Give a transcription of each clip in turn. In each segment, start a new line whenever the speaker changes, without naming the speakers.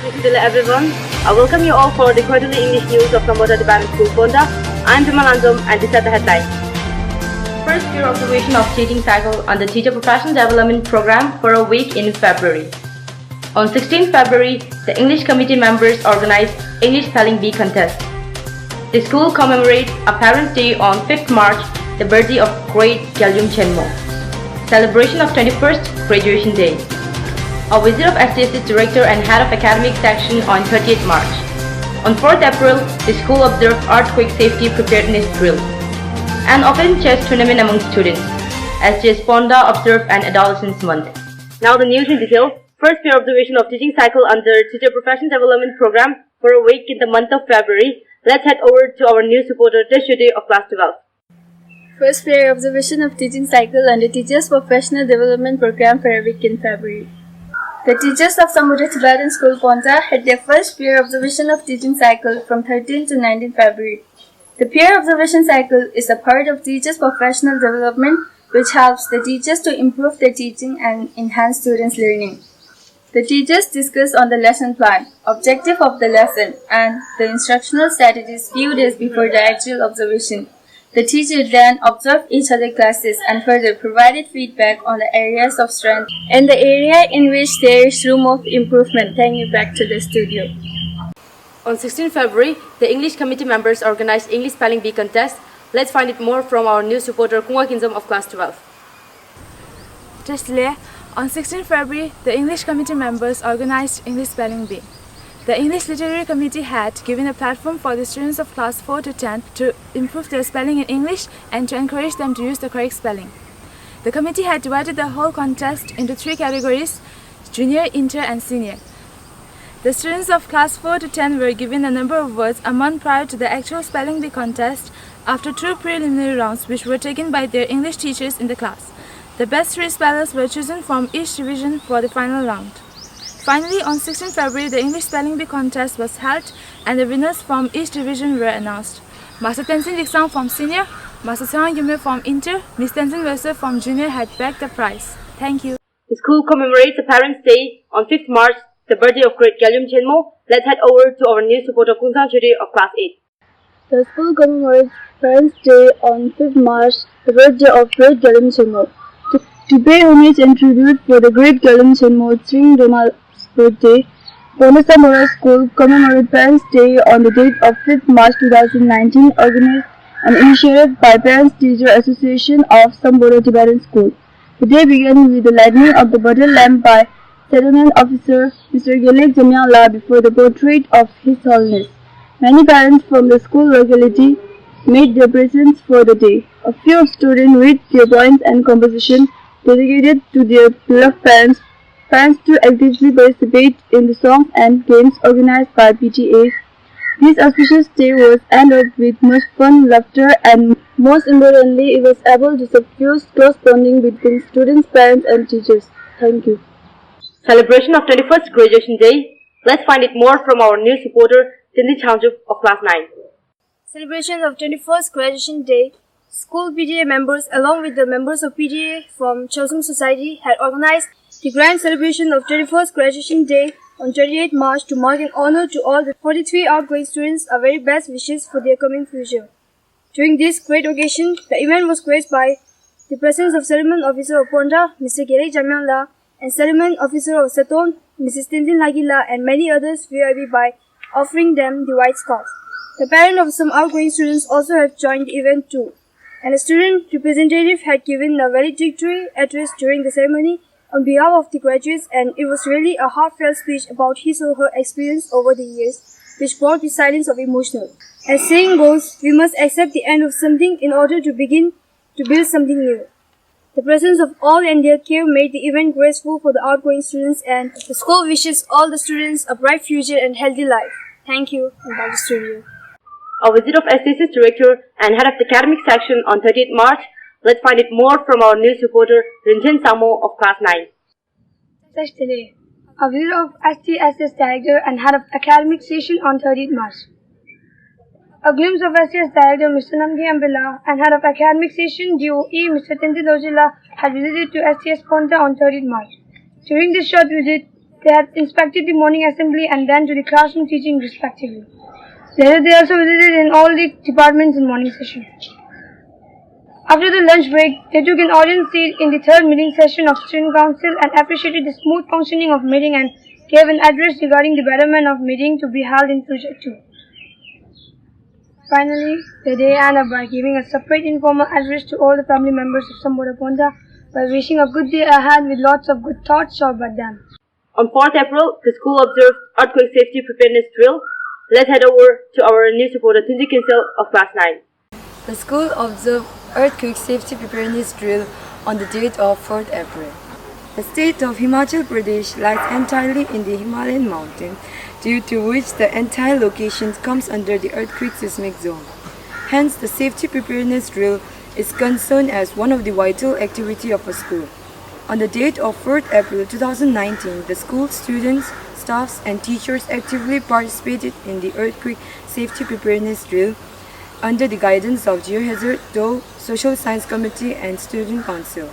Hello everyone. I welcome you all for the quarterly English news of Sambhota Tibetan School, Paonta. I'm Bimalanjom and these are the headlines. First peer observation of teaching cycle on the Teacher Professional Development Program for a week in February. On 16 February, the English committee members organized English Spelling Bee contest. The school commemorates a Parents' Day on 5th March, the birthday of great Gyalgyum Chenmo. Celebration of 21st Graduation Day. A visit of STS's director and head of academic section on 30th March. On 4th April, the school observed earthquake safety preparedness drill. An open chess tournament among students. STS Paonta observed an Adolescence Month. Now the news in detail. First peer observation of teaching cycle under Teacher Professional Development Program for a week in the month of February. Let's head over to our news reporter Teshode of Class 12.
First peer observation of teaching cycle under Teachers Professional Development Program for a week in February. The teachers of Sambhota Tibetan School, Paonta had their first peer observation of teaching cycle from 13 to 19 February. The peer observation cycle is a part of teachers' professional development which helps the teachers to improve their teaching and enhance students' learning. The teachers discuss on the lesson plan, objective of the lesson, and the instructional strategies few days before the actual observation. The teacher then observed each other classes and further provided feedback on the areas of strength and the area in which there is room of improvement. Thank you. Back to the studio.
On 16 February, the English committee members organized English Spelling Bee contest. Let's find it more from our news reporter Kungwa Kinzom of Class 12.
Just on 16 February, the English committee members organized English Spelling Bee. The English Literary Committee had given a platform for the students of class 4 to 10 to improve their spelling in English and to encourage them to use the correct spelling. The committee had divided the whole contest into 3 categories: junior, inter and senior. The students of class 4 to 10 were given a number of words a month prior to the actual spelling bee contest after 2 preliminary rounds which were taken by their English teachers in the class. The best 3 spellers were chosen from each division for the final round. Finally, on 16 February, the English Spelling Bee contest was held and the winners from each division were announced. Master Tenzin Riksang from Senior, Master Seong Yume from Inter, Miss Tenzin Versa from Junior had bagged the prize. Thank you.
The school commemorates the Parents' Day on 5th March, the birthday of great Gyalgyum Chenmo. Let's head over to our news reporter Kunsang Chudi of Class 8.
The school commemorates Parents' Day on 5th March, the birthday of great Gyalgyum Chenmo. To pay homage and tribute for the great Gyalgyum Chenmo Tsring Doma's birthday, Paonta Sambhota School commemorated Parents' Day on the date of 5th March 2019, organized and initiated by Parents Teacher Association of Sambhota Tibetan School. The day began with the lighting of the butter lamp by Settlement Officer Mr. Gelek Jamyangla before the portrait of His Holiness. Many parents from the school locality made their presence for the day. A few students read their poems and composition dedicated to their beloved parents. Parents to actively participate in the songs and games organized by PTA. This auspicious day was ended with much fun, laughter, and most importantly, it was able to suffuse close bonding between students, parents, and teachers. Thank you.
Celebration of 21st Graduation Day. Let's find it more from our news reporter Cindy Changjuk of Class 9.
Celebration of 21st Graduation Day. School PTA members along with the members of PTA from Chosun Society had organized the grand celebration of 21st Graduation Day on 28 March to mark an honor to all the 43 outgoing students, our very best wishes for their coming future. During this great occasion, the event was graced by the presence of Settlement Officer of Paonta, Mr. Gelek Jamyangla, and Settlement Officer of Saton, Mrs. Tenzin Lagila, and many others VIP by offering them the white scarves. The parents of some outgoing students also have joined the event too, and a student representative had given a valedictory address during the ceremony on behalf of the graduates, and it was really a heartfelt speech about his or her experience over the years, which brought the silence of emotional. As saying goes, we must accept the end of something in order to begin to build something new. The presence of all and their care made the event graceful for the outgoing students, and the school wishes all the students a bright future and healthy life. Thank you, and back to studio.
A visit of STS's director and head of the academic section on 30th March. Let's find it more from our news reporter Rinchen Samo of Class 9.
Today, a visit of STS's director and head of academic session on 30th March. A glimpse of STS director Mr. Namgi Ambila and head of academic session DOE Mr. Tenzin Lojila had visited to STS Paonta on 30th March. During this short visit, They had inspected the morning assembly and then to the classroom teaching respectively. Later they also visited in all the departments in morning session. After the lunch break, they took an audience seat in the third meeting session of Student Council and appreciated the smooth functioning of meeting and gave an address regarding the betterment of meeting to be held in future too. Finally, the day ended by giving a separate informal address to all the family members of Sambhota Paonta by wishing a good day ahead with lots of good thoughts shared by them.
On 4th April, the school observed earthquake safety preparedness drill. Let's head over to our news reporter Tunji Kinsel of Class 9.
The school observed earthquake safety preparedness drill on the date of 4th April. The state of Himachal Pradesh lies entirely in the Himalayan mountain, due to which the entire location comes under the earthquake seismic zone. Hence, the safety preparedness drill is concerned as one of the vital activity of a school. On the date of 4th April 2019, the school students, staffs and teachers actively participated in the earthquake safety preparedness drill under the guidance of Geohazard, DOE, Social Science Committee and Student Council.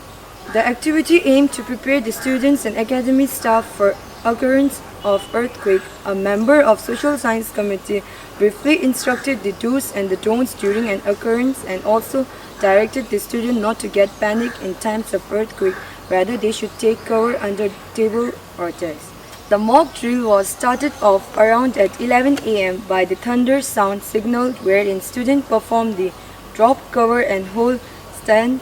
The activity aimed to prepare the students and academic staff for occurrence of earthquake. A member of Social Science Committee briefly instructed the do's and the don'ts during an occurrence and also directed the student not to get panic in times of earthquake, rather they should take cover under table or desk. The mock drill was started off around at 11 am by the thunder sound signal wherein students performed the drop, cover and hold stand.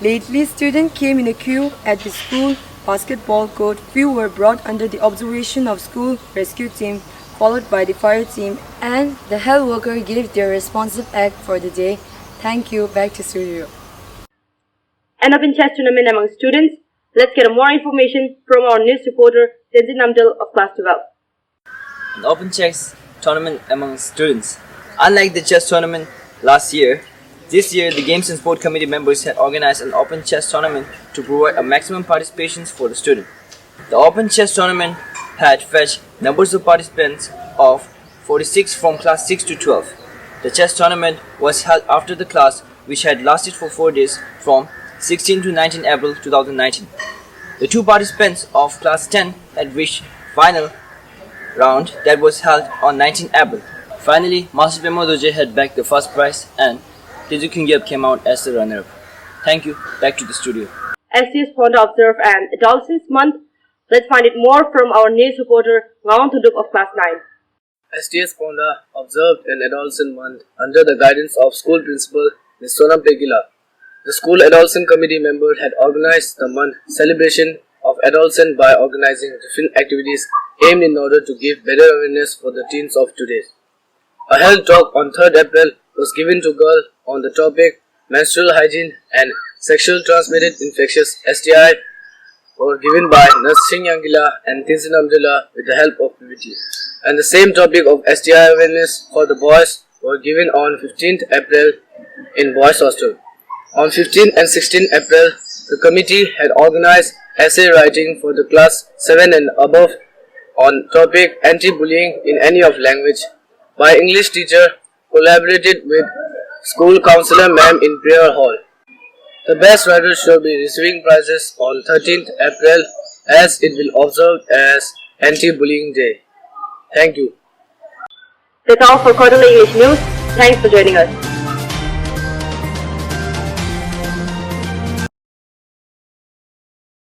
Lately, students came in a queue at the school basketball court. Few were brought under the observation of school rescue team, followed by the fire team, and the health worker gave their responsive act for the day. Thank you. Back to studio.
An open chess tournament among students. Let's get more information from our news reporter Tenzin Namdal of Class 12.
An open chess tournament among students. Unlike the chess tournament last year, this year the Games and Sport Committee members had organized an open chess tournament to provide a maximum participation for the student. The open chess tournament had fetched numbers of participants of 46 from class 6 to 12. The chess tournament was held after the class, which had lasted for 4 days from 16 to 19 April 2019. The two participants of class 10 had reached final round that was held on 19 April. Finally, Master Pemo Doje had bagged the first prize and Teju Kingyap came out as the runner-up. Thank you. Back to the studio.
STS Paonta observed an Adolescence Month. Let's find it more from our news reporter Ngaon Tuduk of Class 9.
STS Paonta observed an Adolescent Month under the guidance of school principal Ms. Sonam Pegila. The school adolescent committee member had organized the month celebration of adolescent by organizing different activities aimed in order to give better awareness for the teens of today. A health talk on 3rd April was given to girls on the topic menstrual hygiene and sexual transmitted infectious STI were given by Nurse Singh Yangila and Tinsin Abdullah with the help of PPT. And the same topic of STI awareness for the boys were given on 15th April in Boys Hostel. On 15th and 16th April, the committee had organized essay writing for the class 7 and above on topic anti-bullying in any of language by English teacher collaborated with school councillor ma'am in prayer hall. The best writer shall be receiving prizes on 13th April as it will observed as Anti-Bullying Day. Thank you.
That's all for Quarterly English News. Thanks for joining us.